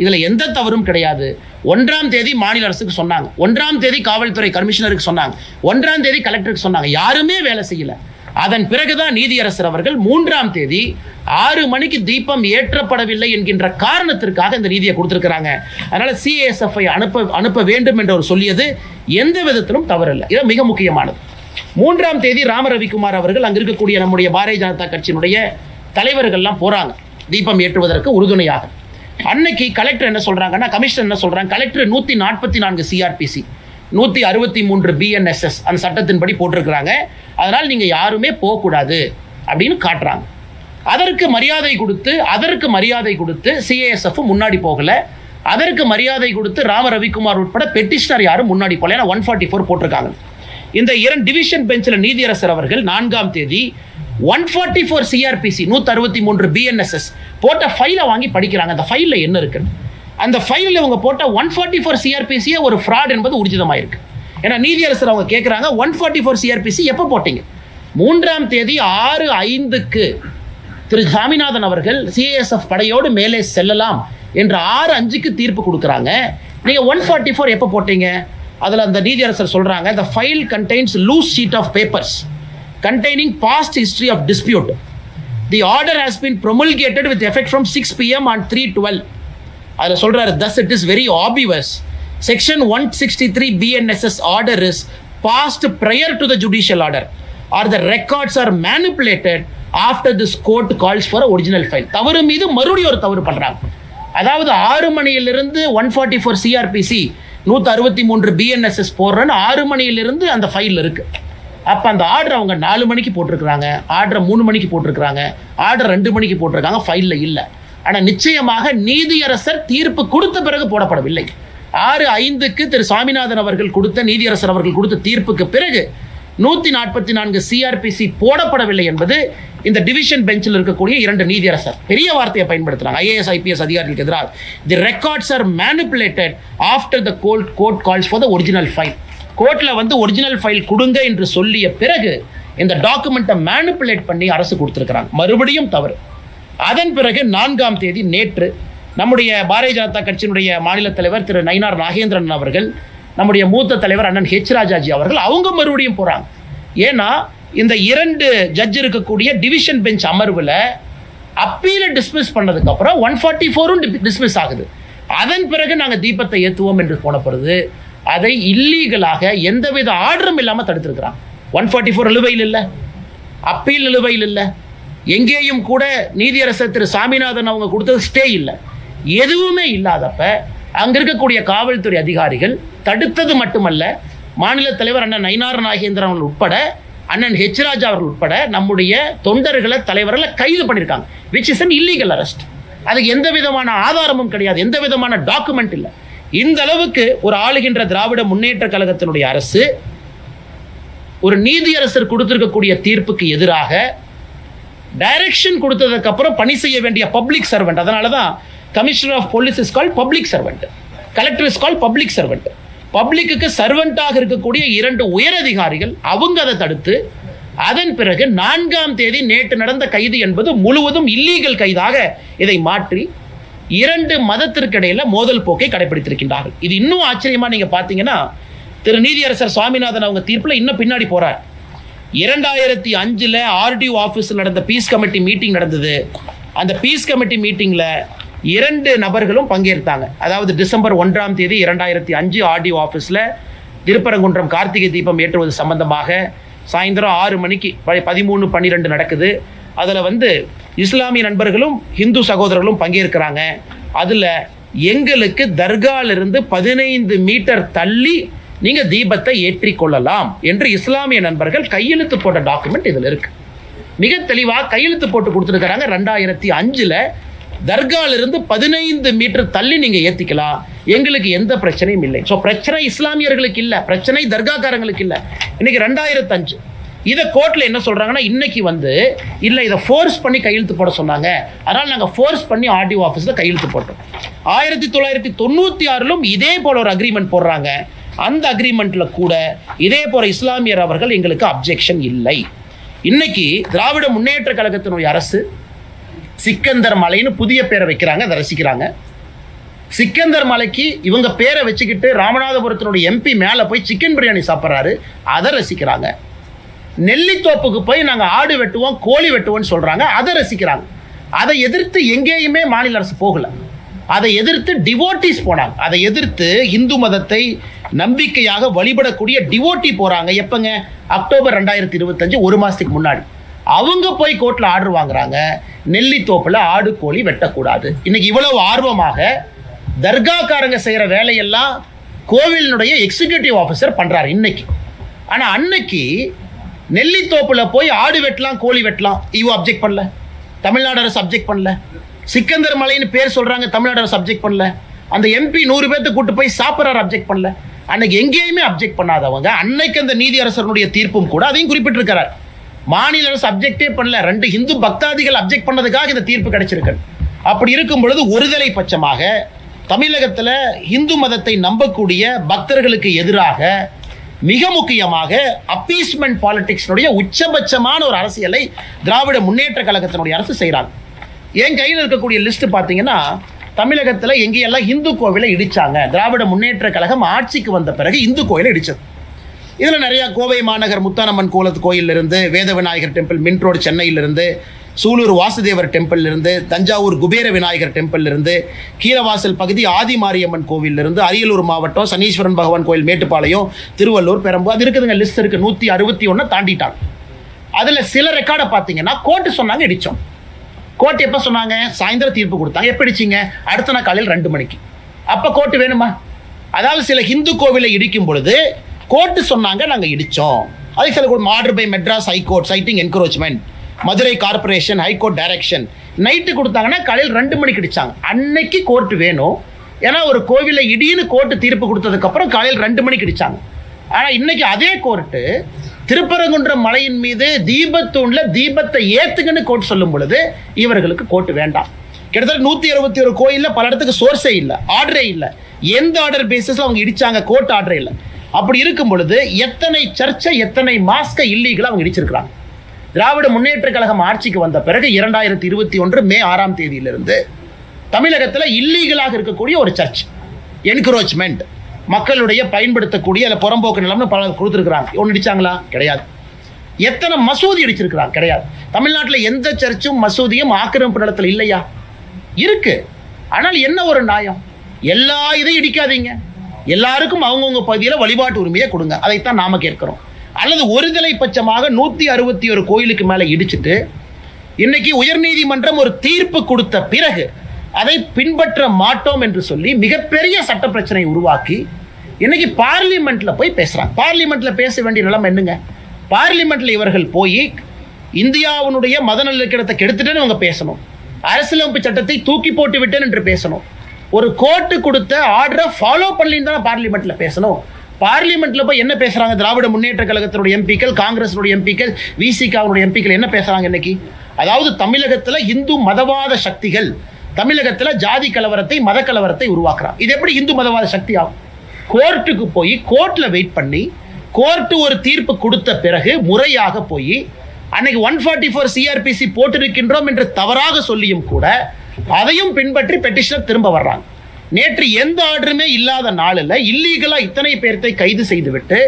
இதுல எந்த தவறும் கிடையாது. 1ஆம் தேதி மாநில அரசுக்கு சொன்னாங்க, 1ஆம் தேதி காவல்துறை கமிஷனருக்கு சொன்னாங்க, 1ஆம் தேதி கலெக்டருக்கு சொன்னாங்க, யாருமே வேலை செய்யல. அதன் பிறகுதான் நீதியரசர் அவர்கள் 3ஆம் தேதி 6 மணிக்கு தீபம் ஏற்றப்படவில்லை என்கின்ற காரணத்திற்காக இந்த நீதியை கொடுத்திருக்கிறாங்க. அதனால சிஏஎஸ்எஃப் அனுப்ப வேண்டும் என்று அவர் சொல்லியது எந்த விதத்திலும் தவறில்லை. இது மிக முக்கியமானது. 3ஆம் தேதி ராம ரவிக்குமார் அவர்கள் அங்க இருக்கக்கூடிய நம்முடைய பாரதிய ஜனதா கட்சியினுடைய தலைவர்கள்லாம் போறாங்க தீபம் ஏற்றுவதற்கு உறுதுணையாக. அன்னைக்கு கலெக்டர் என்ன சொல்றாங்கன்னா, கமிஷனர் என்ன சொல்றாங்க, கலெக்டர் 144 சிஆர்பிசி 163 BNSS அந்த சட்டத்தின்படி போட்டிருக்கிறாங்க, அதனால் நீங்க யாருமே போகக்கூடாது அப்படின்னு காட்டுறாங்க. அதற்கு மரியாதை கொடுத்து சிஏஎஸ்எஃப் முன்னாடி போகல, அதற்கு மரியாதை கொடுத்து ராம ரவிக்குமார் உட்பட பெட்டிஷனர் யாரும் முன்னாடி போகல. ஏன்னா 144 போட்டிருக்காங்க. இந்த 2 டிவிஷன் பெஞ்சில் நீதியரசர் அவர்கள் 4ஆம் தேதி 144 சிஆர்பிசி 163 BNSS போட்ட ஃபைலை வாங்கி படிக்கிறாங்க. அந்த ஃபைலில் என்ன இருக்குன்னு. அந்த ஃபைலில் அவங்க போட்ட 144 சிஆர்பிசியே ஒரு ஃப்ராட் என்பது ஊர்ஜிதமாயிருக்கு. ஏன்னா நீதியரசர் அவங்க கேட்குறாங்க, 144 சிஆர்பிசி எப்போ போட்டீங்க? 3ஆம் தேதி 6:05க்கு திரு சாமிநாதன் அவர்கள் சிஏஎஸ்எஃப் படையோடு மேலே செல்லலாம் என்று 6:05க்கு தீர்ப்பு கொடுக்குறாங்க. நீங்கள் 144 எப்போ போட்டீங்க? அதில் அந்த நீதியரசர் சொல்கிறாங்க, the file contains loose sheet of papers containing past history of dispute. The order has been promulgated with effect from 6 PM on 3/12. அதில் சொல்கிறாரு, thus it is very obvious. Section 163 BNSS order is passed prior to the judicial order or the records are manipulated after this court calls for an original file. தவறு மீது மறுபடியும் ஒரு தவறு பண்ணுறாங்க. அதாவது 6 மணியிலிருந்து 144 சிஆர்பிசி 163 BNSS போடுறேன்னு 6 மணியிலிருந்து அந்த ஃபைல் இருக்கு. அப்போ அந்த ஆர்டர் அவங்க 4 மணிக்கு போட்டிருக்கிறாங்க, ஆர்டரை 3 மணிக்கு போட்டிருக்கிறாங்க, ஆர்டர் 2 மணிக்கு போட்டிருக்காங்க, ஃபைலில் இல்லை. ஆனால் நிச்சயமாக நீதியரசர் தீர்ப்பு கொடுத்த பிறகு போடப்படவில்லை. 6:05க்கு திரு சாமிநாதன் அவர்கள் நீதியரசர் அவர்கள் கொடுத்த தீர்ப்புக்கு பிறகு 144 சிஆர்பிசி போடப்படவில்லை என்பது இந்த டிவிஷன் பெஞ்சில் இருக்கக்கூடிய 2 நீதியரசர் பெரிய வார்த்தையை பயன்படுத்துறாங்க. IAS IPS அதிகாரிகளுக்கு எதிராக the records are manipulated after the court calls for the original file. கோர்ட்ல ஒரிஜினல் ஃபைல் கொடுங்க என்று சொல்லிய பிறகு இந்த டாக்குமெண்ட்டை மேனிபுலேட் பண்ணி அரசு கொடுத்துருக்கிறாங்க. மறுபடியும் தவறு. அதன் பிறகு 4ஆம் தேதி நேற்று நம்முடைய பாரதிய ஜனதா கட்சியினுடைய மாநில தலைவர் திரு நயினார் நாகேந்திரன் அவர்கள், நம்முடைய மூத்த தலைவர் அண்ணன் ஹெச் ராஜாஜி அவர்கள் அவங்க மறுபடியும் போகிறாங்க. ஏன்னா இந்த 2 ஜட்ஜ் இருக்கக்கூடிய டிவிஷன் பெஞ்ச் அமர்வில் அப்பீலை டிஸ்மிஸ் பண்ணதுக்கு அப்புறம் 144 டிஸ்மிஸ் ஆகுது. அதன் பிறகு நாங்கள் தீபத்தை ஏற்றுவோம் என்று போன பொழுது அதை இல்லீகலாக எந்தவித ஆர்டரும் இல்லாமல் தடுத்திருக்கிறாங்க. 144 நிலுவையில் இல்லை, அப்பீல் நிலுவையில் இல்லை, எங்கேயும் கூட நீதியரசர் திரு சாமிநாதன் அவங்க கொடுத்தது ஸ்டே இல்லை, எதுவுமே இல்லாதப்ப அங்கே இருக்கக்கூடிய காவல்துறை அதிகாரிகள் தடுத்தது மட்டுமல்ல, மாநில தலைவர் அண்ணன் நயினார் நாகேந்திரன் அவர்கள் உட்பட, அண்ணன் ஹெச் ராஜா அவர்கள் உட்பட நம்முடைய தொண்டர்களை தலைவர்களை கைது பண்ணியிருக்காங்க. Which is an illegal arrest. அதுக்கு எந்த விதமான ஆதாரமும் கிடையாது, எந்த விதமான டாக்குமெண்ட் இல்லை. இந்த அளவுக்கு ஒரு ஆளுகின்ற திராவிட முன்னேற்ற கழகத்தினுடைய அரசு ஒரு நீதியரசர் கொடுத்திருக்கக்கூடிய தீர்ப்புக்கு எதிராக டைரக்ஷன் கொடுத்ததுக்கு அப்புறம் பணி செய்ய வேண்டிய பப்ளிக் சர்வெண்ட், அதனால தான் commissioner of police is called public servant, collector is called public servant. Public சர்வெண்டாக இருக்கக்கூடிய 2 உயரதிகாரிகள் அவங்க அதை தடுத்து, அதன் பிறகு 4ஆம் தேதி நேற்று நடந்த கைது என்பது முழுவதும் இல்லீகல் கைதாக இதை மாற்றி 2 மதத்திற்கு இடையில மோதல் போக்கை கடைபிடித்திருக்கின்றார்கள். இது இன்னும் ஆச்சரியமா நீங்க பாத்தீங்கன்னா, திரு நீதியரசர் சுவாமிநாதன் அவங்க தீர்ப்புல இன்னும் பின்னாடி போறார். 2005 ஆர்டிஓ ஆஃபீஸில் நடந்த பீஸ் கமிட்டி மீட்டிங் நடந்தது. அந்த பீஸ் கமிட்டி மீட்டிங்ல 2 நபர்களும் பங்கேற்றாங்க. அதாவது டிசம்பர் 1ஆம் தேதி 2005 ஆர்டிஓ ஆஃபீஸில் திருப்பரங்குன்றம் கார்த்திகை தீபம் ஏற்றுவது சம்பந்தமாக சாயந்தரம் 6 மணிக்கு 13:12 நடக்குது. அதில் இஸ்லாமிய நண்பர்களும் இந்து சகோதரர்களும் பங்கேற்கிறாங்க. அதில் எங்களுக்கு தர்காலிருந்து 15 மீட்டர் தள்ளி நீங்கள் தீபத்தை ஏற்றிக்கொள்ளலாம் என்று இஸ்லாமிய நண்பர்கள் கையெழுத்து போட்ட டாக்குமெண்ட் இதில் இருக்கு. மிக தெளிவாக கையெழுத்து போட்டு கொடுத்துருக்கிறாங்க. 2005 தர்காலிருந்து 15 மீட்டர் தள்ளி நீங்கள் ஏற்றிக்கலாம், எங்களுக்கு எந்த பிரச்சனையும் இல்லை. ஸோ பிரச்சனை இஸ்லாமியர்களுக்கு இல்லை, பிரச்சனை தர்காக்காரங்களுக்கு இல்லை. இன்னைக்கு 2005 இதை கோர்ட்டில் என்ன சொல்கிறாங்கன்னா, இன்னைக்கு இல்லை இதை ஃபோர்ஸ் பண்ணி கையெழுத்து போட சொன்னாங்க, அதனால் நாங்கள் ஃபோர்ஸ் பண்ணி ஆர்டிஓ ஆஃபீஸில் கையெழுத்து போட்டோம். 1996 இதே போல் ஒரு அக்ரிமெண்ட் போடுறாங்க. அந்த அக்ரிமெண்ட்டில் கூட இதே போல இஸ்லாமியர் அவர்கள் எங்களுக்கு அப்ஜெக்ஷன் இல்லை. இன்னைக்கு திராவிட முன்னேற்ற கழகத்தினுடைய அரசு சிக்கந்தர் மலைன்னு புதிய பேரை வைக்கிறாங்க, அதை ரசிக்கிறாங்க. சிக்கந்தர் மலைக்கு இவங்க பேரை வச்சுக்கிட்டு ராமநாதபுரத்தினுடைய எம்பி மேலே போய் சிக்கன் பிரியாணி சாப்பிட்றாரு, அதை ரசிக்கிறாங்க. நெல்லித்தோப்புக்கு போய் நாங்கள் ஆடு வெட்டுவோம் கோழி வெட்டுவோம்னு சொல்கிறாங்க, அதை ரசிக்கிறாங்க. அதை எதிர்த்து எங்கேயுமே மாநில அரசு போகலை. அதை எதிர்த்து டிவோட்டிஸ் போனாங்க. அதை எதிர்த்து இந்து மதத்தை நம்பிக்கையாக வழிபடக்கூடிய டிவோட்டி போகிறாங்க. எப்போங்க? அக்டோபர் 2025, 1 மாதத்துக்கு முன்னாடி அவங்க போய் கோர்ட்டில் ஆர்டர் வாங்குறாங்க, நெல்லித்தோப்பில் ஆடு கோழி வெட்டக்கூடாது. இன்னைக்கு இவ்வளவு ஆர்வமாக தர்காக்காரங்க செய்கிற வேலையெல்லாம் கோவிலினுடைய எக்ஸிக்யூட்டிவ் ஆஃபீஸர் பண்ணுறாரு இன்னைக்கு. ஆனால் அன்னைக்கு நெல்லித்தோப்பில் போய் ஆடு வெட்டலாம் கோழி வெட்டலாம், இவ அப்ஜெக்ட் பண்ணல, தமிழ்நாடு அரசு அப்ஜெக்ட் பண்ணல. சிக்கந்தர் மலைன்னு பேர் சொல்கிறாங்க, தமிழ்நாடு அரசு அப்ஜெக்ட் பண்ணல. அந்த எம்பி 100 பேர்த்து கூட்டு போய் சாப்பிட்றாரு, அப்ஜெக்ட் பண்ணல. அன்னைக்கு எங்கேயுமே அப்ஜெக்ட் பண்ணாதவங்க அன்னைக்கு அந்த நீதி அரசருடைய தீர்ப்பும் கூட அதையும் குறிப்பிட்டிருக்கிறார். மாநில அரசு அப்ஜெக்டே பண்ணல, 2 இந்து பக்தாதிகள் அப்ஜெக்ட் பண்ணதுக்காக இந்த தீர்ப்பு கிடைச்சிருக்கு. அப்படி இருக்கும் பொழுது ஒருதலை பட்சமாக தமிழகத்தில் இந்து மதத்தை நம்பக்கூடிய பக்தர்களுக்கு எதிராக மிக முக்கியமாக அப்பீஸ்மெண்ட் பாலிடிக்ஸ்னுடைய உச்சபட்சமான ஒரு அரசியலை திராவிட முன்னேற்ற கழகத்தினுடைய அரசு செய்கிறாங்க. என் கையில் இருக்கக்கூடிய லிஸ்ட் பார்த்தீங்கன்னா, தமிழகத்தில் எங்கேயெல்லாம் இந்து கோவிலை இடிச்சாங்க, திராவிட முன்னேற்ற கழகம் ஆட்சிக்கு வந்த பிறகு இந்து கோயிலை இடிச்சது. இதில் நிறையா கோவை மாநகர் முத்தானம்மன் கோயிலிருந்து, வேத விநாயகர் டெம்பிள் மின்ட் ரோடு சென்னையிலிருந்து, சூலூர் வாசுதேவர் டெம்பிளிலிருந்து, தஞ்சாவூர் குபேர விநாயகர் டெம்பிளிலிருந்து, கீரவாசல் பகுதி ஆதிமாரியம்மன் கோவிலிருந்து, அரியலூர் மாவட்டம் சனீஸ்வரன் பகவான் கோயில் மேட்டுப்பாளையம், திருவள்ளூர், பெரம்பூர், அது இருக்குதுங்க, லிஸ்ட் இருக்குது. 161 தாண்டிட்டாங்க. அதில் சில ரெக்கார்டை பார்த்தீங்கன்னா கோர்ட்டு சொன்னாங்க இடித்தோம். கோர்ட் எப்போ சொன்னாங்க? சாயந்தரம் தீர்ப்பு கொடுத்தாங்க. எப்போ இடிச்சிங்க? அடுத்த நாள் காலையில் 2 மணிக்கு. அப்போ கோர்ட்டு வேணுமா? அதாவது சில இந்து கோவிலை இடிக்கும் பொழுது கோர்ட்டு சொன்னாங்க நாங்கள் இடித்தோம். அதுக்கு சில order by Madras high court citing encroachment, Madurai corporation high court direction, night கொடுத்தாங்கன்னா காலையில் 2 மணிக்கு இடிச்சாங்க. அன்னைக்கு கோர்ட்டு வேணும், ஏன்னா ஒரு கோவிலை இடின்னு கோர்ட்டு தீர்ப்பு கொடுத்ததுக்கப்புறம் காலையில் 2 மணிக்கு இடிச்சாங்க. ஆனால் இன்னைக்கு அதே கோர்ட்டு திருப்பரங்குன்றம் மலையின் மீது தீபத்தூண்ல தீபத்தை ஏத்துங்கன்னு கோர்ட் சொல்லும் பொழுது இவர்களுக்கு கோர்ட்டு வேண்டாம். கிட்டத்தட்ட 161 கோயிலில் பல இடத்துக்கு சோர்ஸே இல்லை, ஆர்டரே இல்லை. எந்த ஆர்டர் பேசிஸ்ல அவங்க இடிச்சாங்க? கோர்ட் ஆர்டரே இல்லை. அப்படி இருக்கும் பொழுது எத்தனை சர்ச்சை, எத்தனை மாஸ்கை இல்லீகலாக அவங்க இடிச்சிருக்கிறாங்க. திராவிட முன்னேற்ற கழகம் ஆட்சிக்கு வந்த பிறகு 2021 மே 6ஆம் தேதியிலிருந்து தமிழகத்தில் இல்லீகலாக இருக்கக்கூடிய ஒரு சர்ச் என்க்ரோச்மெண்ட், மக்களுடைய பயன்படுத்தக்கூடிய அல்ல புறம்போக்கு நிலம்னு பல கொடுத்துருக்குறாங்க. ஒன்று இடிச்சாங்களா? கிடையாது. எத்தனை மசூதி இடிச்சிருக்கிறாங்க? கிடையாது. தமிழ்நாட்டில் எந்த சர்ச்சும் மசூதியும் ஆக்கிரமிப்பு நிலத்தில் இல்லையா? இருக்கு. ஆனால் என்ன ஒரு நியாயம்? எல்லா இதையும் இடிக்காதீங்க, எல்லாருக்கும் அவங்கவுங்க பகுதியில் வழிபாட்டு உரிமையை கொடுங்க. அதைத்தான் நாம கேட்கிறோம். அல்லது ஒருதலை பட்சமாக 161 கோயிலுக்கு மேலே இடிச்சுட்டு இன்னைக்கு உயர்நீதிமன்றம் ஒரு தீர்ப்பு கொடுத்த பிறகு அதை பின்பற்ற மாட்டோம் என்று சொல்லி மிகப்பெரிய சட்ட பிரச்சனை உருவாக்கி இன்னைக்கு பார்லிமெண்ட்ல போய் பேசுறாங்க. பார்லிமெண்ட்ல பேச வேண்டிய நிலைமை என்னங்க? பார்லிமெண்ட்ல இவர்கள் போய் இந்தியாவுடைய மத நல்லிணக்கத்தை கெடுத்துட்டேன்னு இவங்க பேசணும், அரசியலமைப்பு சட்டத்தை தூக்கி போட்டு விட்டேன் என்று பேசணும், ஒரு கோர்ட்டு கொடுத்த ஆர்டரை ஃபாலோ பண்ணலின்னு தான் பார்லிமெண்ட்ல பேசணும். பார்லிமெண்ட்ல போய் என்ன பேசுறாங்க? திராவிட முன்னேற்ற கழகத்தினுடைய எம்பிக்கள், காங்கிரஸினுடைய எம்பிக்கள், விசிகாவுடைய எம்பிக்கள் என்ன பேசுறாங்க இன்னைக்கு? அதாவது தமிழகத்தில் இந்து மதவாத சக்திகள் தமிழகத்தில் ஜாதி கலவரத்தை, மத கலவரத்தை உருவாக்குறாங்க. இது எப்படி இந்து மதவாத சக்தி ஆகும்? கோர்ட்டுக்கு போய் கோர்ட்ல வெயிட் பண்ணி கோர்ட்டு ஒரு தீர்ப்பு கொடுத்த பிறகு முறையாக போய் அன்னைக்கு 144 சிஆர்பிசி போட்டிருக்கின்றோம் என்று தவறாக சொல்லியும் கூட அதையும் பின்பற்றி பெட்டிஷனர் திரும்ப வர்றாங்க. நேற்று எந்த ஆர்டருமே இல்லாத நாளில் இல்லீகலா இத்தனை பேர்த்தை கைது செய்துவிட்டு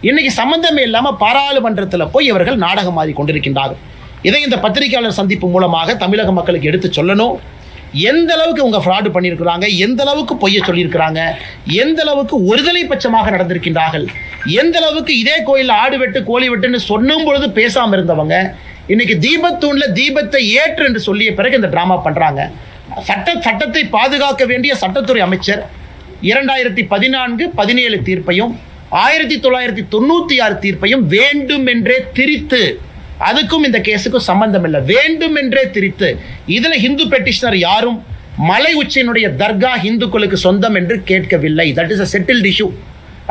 இன்னைக்கு சம்பந்தமே இல்லாமல் பாராளுமன்றத்தில் போய் இவர்கள் நாடகம் ஆடி கொண்டிருக்கின்றார்கள். இதை இந்த பத்திரிகையாளர் சந்திப்பு மூலமாக தமிழக மக்களுக்கு எடுத்து சொல்லணும். எந்த அளவுக்கு உங்க ஃப்ராடு பண்ணியிருக்கிறாங்க, எந்த அளவுக்கு பொய்ய சொல்லியிருக்கிறாங்க, எந்த அளவுக்கு ஒருதலை பட்சமாக நடந்திருக்கின்றார்கள், எந்த அளவுக்கு இதே கோயிலில் ஆடு வெட்டு கோழி வெட்டுன்னு சொன்னும் பொழுது பேசாமல் இருந்தவங்க இன்னைக்கு தீபத்தூண்ல தீபத்தை ஏற்று என்று சொல்லிய பிறகு இந்த டிராமா பண்றாங்க. சட்டத்தை பாதுகாக்க வேண்டிய சட்டத்துறை அமைச்சர் 2014-17 தீர்ப்பையும் 1996 தீர்ப்பையும் வேண்டும் என்றே திரித்து, அதுக்கும் இந்த கேஸுக்கும் சம்பந்தம் இல்லை, வேண்டும் என்றே திரித்து இதுல இந்து பெட்டிஷனர் யாரும் மலை உச்சியினுடைய தர்கா இந்துக்களுக்கு சொந்தம் என்று கேட்கவில்லை. That is a settled issue.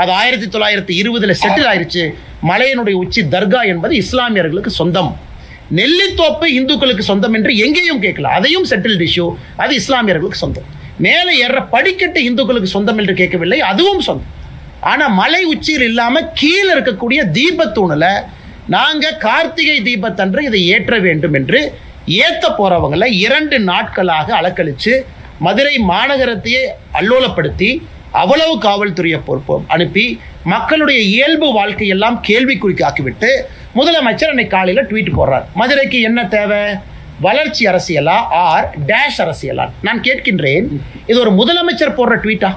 அது 1920 செட்டில் ஆயிருச்சு. மலையினுடைய உச்சி தர்கா என்பது இஸ்லாமியர்களுக்கு சொந்தம், நெல்லித்தோப்பு இந்துக்களுக்கு சொந்தம் என்று எங்கேயும் கேட்கல. அதையும் செட்டில்டு இஷ்யூ, அது இஸ்லாமியர்களுக்கு சொந்தம். மேலே ஏற படிக்கட்டு இந்துக்களுக்கு சொந்தம் என்று கேட்கவில்லை, அதுவும் சொந்தம். ஆனா மலை உச்சியில் இல்லாம கீழே இருக்கக்கூடிய தீபத்தூணில் நாங்க கார்த்திகை தீபத்தன்று இதை ஏற்ற வேண்டும் என்று ஏத்த போறவங்களை 2 நாட்களாக அலக்கழிச்சு மதுரை மாநகரத்தையே அல்லோலப்படுத்தி அவ்வளவு காவல்துறையை அனுப்பி மக்களுடைய இயல்பு வாழ்க்கையெல்லாம் கேள்விக்குறிக்காக்கிவிட்டு முதலமைச்சர் அன்னைக்கு காலையில் ட்வீட் போடுறார். மதுரைக்கு என்ன தேவை? வளர்ச்சி அரசியலா ஆர் டேஷ் அரசியலா? நான் கேட்கின்றேன், இது ஒரு முதலமைச்சர் போடுற ட்வீட்டா?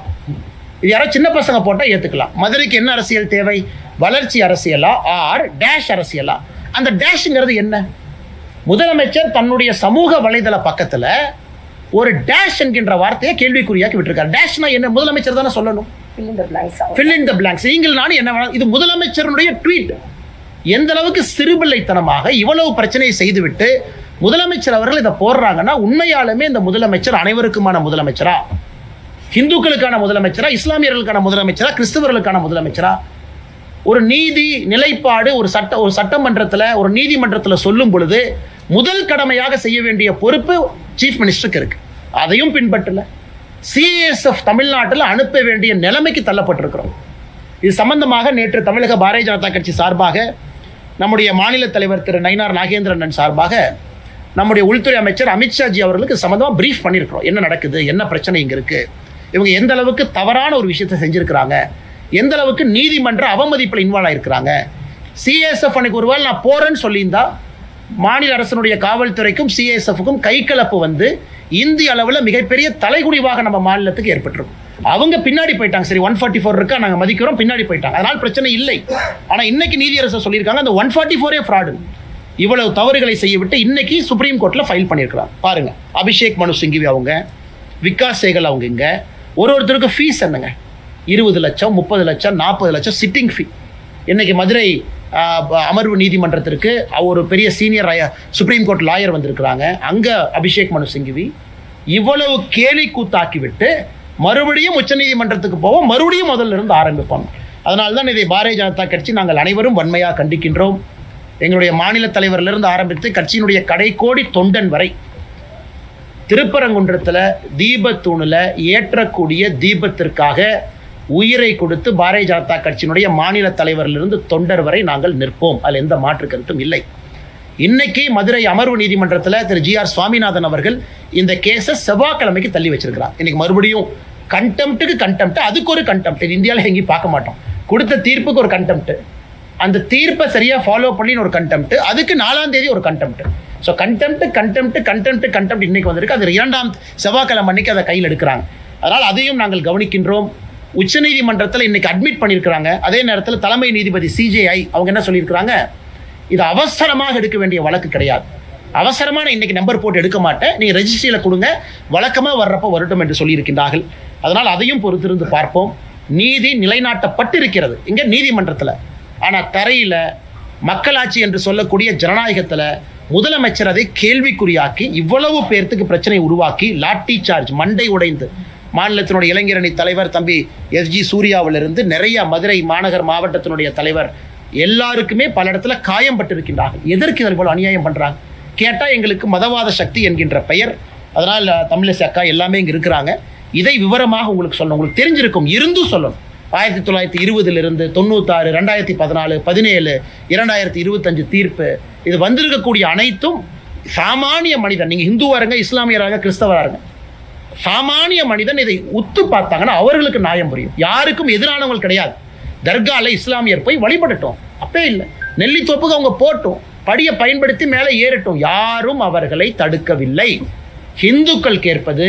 இது யாரோ சின்ன பசங்க போட்டால் ஏற்றுக்கலாம். மதுரைக்கு என்ன அரசியல் தேவை? வளர்ச்சி அரசியலா ஆர் டேஷ் அரசியலா? அந்த டேஷ்ங்கிறது என்ன? முதலமைச்சர் தன்னுடைய சமூக வலைதள பக்கத்தில் ஒரு டேஷ் என்கின்ற வார்த்தையை கேள்விக்குறியாக்கி விட்டுருக்காரு. டேஷ்னா என்ன? முதலமைச்சர் தானே சொல்லணும். fill in the blanks. நீங்கள் நானும் என்ன வேணாலும். இது முதலமைச்சருடைய ட்வீட். எந்த அளவுக்கு சிறுபிள்ளைத்தனமாக இவ்வளவு பிரச்சனையை செய்துவிட்டு முதலமைச்சர் அவர்கள் இதை போடுறாங்கன்னா உண்மையாலுமே இந்த முதலமைச்சர் அனைவருக்குமான முதலமைச்சரா? இந்துக்களுக்கான முதலமைச்சரா? இஸ்லாமியர்களுக்கான முதலமைச்சரா? கிறிஸ்தவர்களுக்கான முதலமைச்சரா? ஒரு நீதி நிலைப்பாடு ஒரு சட்டமன்றத்தில் ஒரு நீதிமன்றத்தில் சொல்லும் பொழுது முதல் கடமையாக செய்ய வேண்டிய பொறுப்பு சீஃப் மினிஸ்டருக்கு இருக்கு. அதையும் பின்பற்றல. சிஎஸ்எஃப் தமிழ்நாட்டில் அனுப்ப வேண்டிய நிலைமைக்கு தள்ளப்பட்டிருக்கிறோம். இது சம்பந்தமாக நேற்று தமிழக பாரதிய ஜனதா கட்சி சார்பாக நம்முடைய மாநில தலைவர் திரு நயினார் நாகேந்திரன் சார்பாக நம்முடைய உள்துறை அமைச்சர் அமித்ஷாஜி அவர்களுக்கு சம்பந்தமாக பிரீஃப் பண்ணியிருக்கிறோம். என்ன நடக்குது, என்ன பிரச்சனை இங்கே இருக்கு, இவங்க எந்த அளவுக்கு தவறான ஒரு விஷயத்தை செஞ்சிருக்கிறாங்க, எந்த அளவுக்கு நீதிமன்ற அவமதிப்பில் இன்வால்வ் ஆயிருக்கிறாங்க. சிஎஸ்எஃப் அன்னைக்கு ஒருவேளை நான் போறேன்னு சொல்லியிருந்தா மாநில அரசனுடைய காவல்துறைக்கும் சிஎஸ்எஃப்க்கும் கைகலப்பு வந்து இந்திய அளவில் மிகப்பெரிய தலைகுடிவாக நம்ம மாநிலத்துக்கு ஏற்பட்டிருக்கும். அவங்க பின்னாடி போயிட்டாங்க. சரி 144 இருக்கா, நாங்கள் மதிக்கிறோம், பின்னாடி போயிட்டாங்க, அதனால் பிரச்சனை இல்லை. ஆனால் இன்னைக்கு நீதியரசர் சொல்லியிருக்காங்க அந்த 144 ஃப்ராடு. இவ்வளவு தவறுகளை செய்யவிட்டு இன்னைக்கு சுப்ரீம் கோர்ட்டில் ஃபைல் பண்ணியிருக்கிறாங்க. பாருங்க, அபிஷேக் மனு சிங்கிவி அவங்க, விகாஸ் சேகல் அவங்க, இங்கே ஒருத்தருக்கு ஃபீஸ் என்னங்க? 20 லட்சம், 30 லட்சம், 40 லட்சம் சிட்டிங் ஃபீ. இன்னைக்கு மதுரை அமர்வு நீதிமன்றத்திற்கு ஒரு பெரிய சீனியர் சுப்ரீம் கோர்ட் லாயர் வந்திருக்கிறாங்க. அங்கே அபிஷேக் மனு சிங்கிவி இவ்வளவு கேலி கூத்தாக்கிவிட்டு மறுபடியும் உச்சநீதிமன்றத்துக்கு போவோம், மறுபடியும் முதல்ல இருந்து ஆரம்பிப்போம். அதனால தான் இதை பாரதிய ஜனதா கட்சி நாங்கள் அனைவரும் வன்மையாக கண்டிக்கின்றோம். எங்களுடைய மாநில தலைவரிலிருந்து ஆரம்பித்து கட்சியினுடைய கடைக்கோடி தொண்டன் வரை திருப்பரங்குன்றத்தில் தீபத்தூணில் ஏற்றக்கூடிய தீபத்திற்காக உயிரை கொடுத்து பாரதிய ஜனதா கட்சியினுடைய மாநில தலைவரிலிருந்து தொண்டர் வரை நாங்கள் நிற்போம். அதில் எந்த மாற்று கருத்தும் இல்லை. இன்னைக்கு மதுரை அமர்வு நீதிமன்றத்தில் திரு ஜி.ஆர். சுவாமிநாதன் அவர்கள் இந்த கேஸை செவ்வாய்க்கிழமைக்கு தள்ளி வச்சிருக்கிறார். இன்னைக்கு மறுபடியும் கண்டெம்ட்டுக்கு கண்டெம்ட், அதுக்கு ஒரு கண்டெம்ட். இந்தியாவில் எங்கேயும் பார்க்க மாட்டோம். கொடுத்த தீர்ப்புக்கு ஒரு கண்டெம்ட், அந்த தீர்ப்பை சரியாக ஃபாலோ பண்ணின்னு ஒரு கண்டெம்ட், அதுக்கு 4ஆம் தேதி ஒரு கண்டெம்ட். ஸோ கண்டெம்ட் இன்னைக்கு வந்திருக்கு. அது 2ஆம் செவ்வாய்க்கிழமை அன்னைக்கு அதை கையில் எடுக்கிறாங்க. அதனால் அதையும் நாங்கள் கவனிக்கின்றோம். உச்சநீதிமன்றத்தில் இன்னைக்கு அட்மிட் பண்ணியிருக்கிறாங்க. அதே நேரத்தில் தலைமை நீதிபதி CJI அவங்க என்ன சொல்லியிருக்கிறாங்க, இது அவசரமாக எடுக்க வேண்டிய வழக்கு கிடையாது, அவசரமான இன்னைக்கு நம்பர் போட்டு எடுக்க மாட்டேன், நீங்கள் ரெஜிஸ்ட்ரியில் கொடுங்க, வழக்கமாக வர்றப்போ வரட்டும் என்று சொல்லியிருக்கின்றார்கள். அதனால் அதையும் பொறுத்திருந்து பார்ப்போம். நீதி நிலைநாட்டப்பட்டிருக்கிறது இங்கே நீதிமன்றத்தில். ஆனால் தரையில் மக்களாட்சி என்று சொல்லக்கூடிய ஜனநாயகத்தில் முதலமைச்சர் அதை கேள்விக்குறியாக்கி இவ்வளவு பேர்த்துக்கு பிரச்சனை உருவாக்கி லாட்டி சார்ஜ் மண்டை உடைந்து மாநிலத்தினுடைய இளைஞரணி தலைவர் தம்பி SG சூர்யாவிலிருந்து நிறைய மதுரை மாநகர் மாவட்டத்தினுடைய தலைவர் எல்லாருக்குமே பல இடத்துல காயம் பட்டிருக்கின்றார்கள். எதற்கு இதற்கு போல அநியாயம் பண்ணுறாங்க கேட்டால் எங்களுக்கு மதவாத சக்தி என்கின்ற பெயர். அதனால் தமிழிசை அக்கா எல்லாமே இங்கே இருக்கிறாங்க. இதை விவரமாக உங்களுக்கு சொல்லணும், உங்களுக்கு தெரிஞ்சிருக்கும், இருந்தும் சொல்லணும். 1920 96, 2014, 17, 2025 தீர்ப்பு, இது வந்திருக்கக்கூடிய அனைத்தும் சாமானிய மனிதன், நீங்கள் இந்துவாருங்க, இஸ்லாமியராக, கிறிஸ்தவராக, சாமானிய மனிதன் இதை உத்து பார்த்தாங்கன்னா அவர்களுக்கு நியாயம் புரியும். யாருக்கும் எதிரானவங்க கிடையாது. தர்காவில் இஸ்லாமியர் போய் வழிபடட்டும், அப்பே இல்லை. நெல்லித்தோப்புக்கு அவங்க போட்டும், படியை பயன்படுத்தி மேலே ஏறட்டும், யாரும் அவர்களை தடுக்கவில்லை. ஹிந்துக்கள் கேட்பது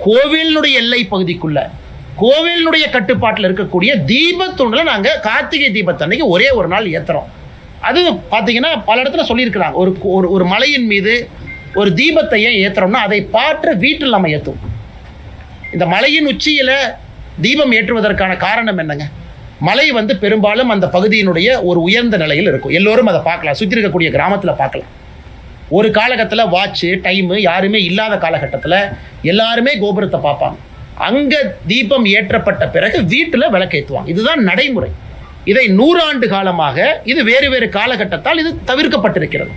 கோவிலினுடைய எல்லை பகுதிக்குள்ள, கோவிலினுடைய கட்டுப்பாட்டில் இருக்கக்கூடிய தீபத்தூணில் நாங்கள் கார்த்திகை தீபத்தன்னைக்கு ஒரே ஒரு நாள் ஏற்றுறோம். அது பார்த்தீங்கன்னா பல இடத்துல சொல்லியிருக்கிறாங்க, ஒரு மலையின் மீது ஒரு தீபத்தை ஏன் ஏற்றுறோம்னா அதை பாற்ற வீட்டில் நம்ம ஏற்றுவோம். இந்த மலையின் உச்சியில் தீபம் ஏற்றுவதற்கான காரணம் என்னங்க, மலை பெரும்பாலும் அந்த பகுதியினுடைய ஒரு உயர்ந்த நிலையில் இருக்கும். எல்லோரும் அதை பார்க்கலாம், சுற்றி இருக்கக்கூடிய கிராமத்தில் பார்க்கலாம். ஒரு காலகட்டத்தில் வாட்சு டைமு யாருமே இல்லாத காலகட்டத்தில் எல்லாருமே கோபுரத்தை பார்ப்பாங்க. அங்கே தீபம் ஏற்றப்பட்ட பிறகு வீட்டில் விளக்கேற்றுவாங்க. இதுதான் நடைமுறை. இதை 100 ஆண்டு காலமாக இது வேறு வேறு காலகட்டத்தால் இது தவிர்க்கப்பட்டிருக்கிறது.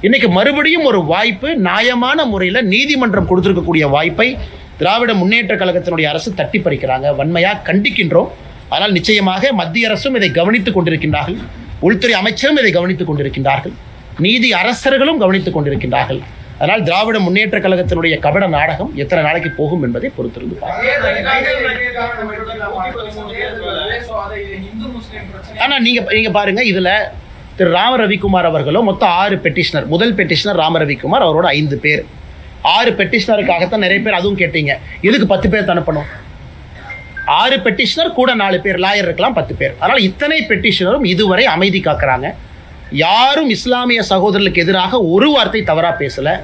இன்னைக்கு மறுபடியும் ஒரு வாய்ப்பு, நியாயமான முறையில் நீதிமன்றம் கொடுத்திருக்கக்கூடிய வாய்ப்பை திராவிட முன்னேற்ற கழகத்தினுடைய அரசு தட்டி பறிக்கிறாங்க. வன்மையாக கண்டிக்கின்றோம். ஆனால் நிச்சயமாக மத்திய அரசும் இதை கவனித்துக் கொண்டிருக்கின்றார்கள், உள்துறை அமைச்சரும் இதை கவனித்துக் கொண்டிருக்கின்றார்கள், நீதி அரசர்களும் கவனித்துக் கொண்டிருக்கின்றார்கள். அதனால் திராவிட முன்னேற்ற கழகத்தினுடைய கபட நாடகம் எத்தனை நாளைக்கு போகும் என்பதை பொறுத்திருந்து. ஆனால் நீங்க பாருங்க, இதுல திரு ராம ரவிக்குமார் அவர்களும் மொத்தம் 6 பெட்டிஷனர். முதல் பெட்டிஷனர் ராம ரவிக்குமார், அவரோட 5 பேர். 6 பெட்டிஷனருக்காகத்தான் நிறைய பேர் அதுவும் கேட்டீங்க, எதுக்கு 10 பேர் அனுப்பணும்? 6 பெட்டிஷனர் கூட 4 பேர் லாயர் இருக்கலாம், 10 பேர். அதனால் இத்தனை பெட்டிஷனரும் இதுவரை அமைதி காக்கிறாங்க. யாரும் இஸ்லாமிய சகோதரர்களுக்கு எதிராக ஒரு வார்த்தை தவறாக பேசலை.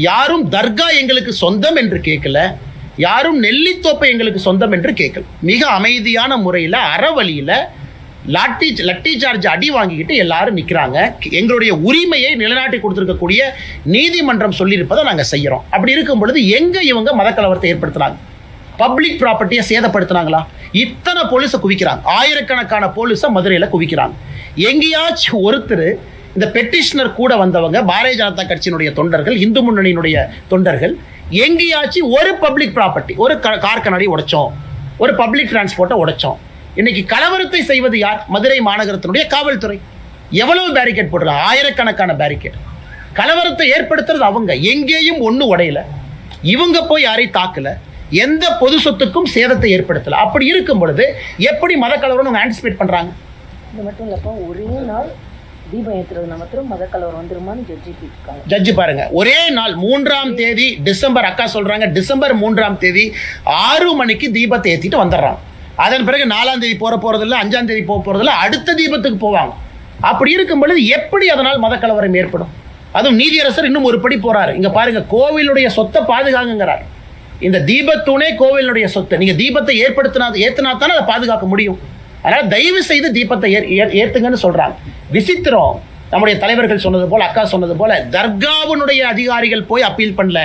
யாரும் தர்கா எங்களுக்கு சொந்தம் என்று கேட்கல, யாரும் நெல்லித்தோப்பை எங்களுக்கு சொந்தம் என்று கேட்கல. மிக அமைதியான முறையில் அறவழியில் லட்டி சார்ஜ் அடி வாங்கிக்கிட்டு எல்லாரும் நிற்கிறாங்க. எங்களுடைய உரிமையை நிலைநாட்டி கொடுத்துருக்கக்கூடிய நீதிமன்றம் சொல்லியிருப்பதை நாங்கள் செய்கிறோம். அப்படி இருக்கும் பொழுது எங்கே இவங்க மதக்கலவரத்தை ஏற்படுத்துகிறாங்க? பப்ளிக் ப்ராப்பர்ட்டியை சேதப்படுத்தினாங்களா? இத்தனை போலீஸை குவிக்கிறாங்க, ஆயிரக்கணக்கான போலீஸை மதுரையில் குவிக்கிறாங்க. எங்கேயாச்சும் ஒருத்தர் இந்த பெட்டிஷனர் கூட வந்தவங்க பாரதிய ஜனதா கட்சியினுடைய தொண்டர்கள், இந்து முன்னணியினுடைய தொண்டர்கள், எங்கேயாச்சும் ஒரு பப்ளிக் ப்ராப்பர்ட்டி, ஒரு கார் கண்ணாடி உடைச்சோம், ஒரு பப்ளிக் டிரான்ஸ்போர்ட்டை உடைச்சோம்? இன்னைக்கு கலவரத்தை செய்வது யார்? மதுரை மாநகரத்தினுடைய காவல்துறை. எவ்வளவு பேரிகேட் போடுறாங்க? ஆயிரக்கணக்கான பேரிகேட். கலவரத்தை ஏற்படுத்துறது அவங்க. எங்கேயும் ஒன்றும் உடையல, இவங்க போய் யாரையும் தாக்கல, எந்த பொது சொத்துக்கும் சேதத்தை ஏற்படுத்தல. அப்படி இருக்கும் பொழுது எப்படி மத கலவரம் ஆன்டிசிபேட் பண்றாங்க? இது மட்டும் இல்லப்பா, ஒரே நாள் தீபம் ஏற்றுறது மாத்திரம் மத கலவரம் வந்துருமான்னு ஜட்ஜி பாருங்க. ஒரே நாள் 3ஆம் தேதி டிசம்பர், அக்கா சொல்றாங்க டிசம்பர் 3ஆம் தேதி 6 மணிக்கு தீபத்தை ஏற்றிட்டு வந்துடுறாங்க. அதன் பிறகு 4ஆம் தேதி போறதில்ல, 5ஆம் தேதி போறதில்ல, அடுத்த தீபத்துக்கு போவாங்க. அப்படி இருக்கும் பொழுது எப்படி அதனால் மத கலவரம் ஏற்படும்? அதுவும் நீதியரசர் இன்னும் ஒரு படி போறாரு. இங்க பாருங்க, கோவிலுடைய சொத்தை பாதுகாங்கிறார். இந்த தீபத்தூணே கோவிலுடைய சொத்து. நீங்க தீபத்தை ஏற்றினா தானே அதை பாதுகாக்க முடியும். அதனால தயவு செய்து தீபத்தை ஏத்துங்கன்னு சொல்றாங்க. விசித்திரம், நம்முடைய தலைவர்கள் சொன்னது போல, அக்கா சொன்னது போல, தர்காவினுடைய அதிகாரிகள் போய் அப்பீல் பண்ணல,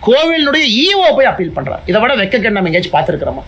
கோவிலுடைய ஈஓ போய் அப்பீல் பண்றார். இதை விட வெக்க நம்ம எங்கேயாச்சும் பார்த்துருக்கிறோமா?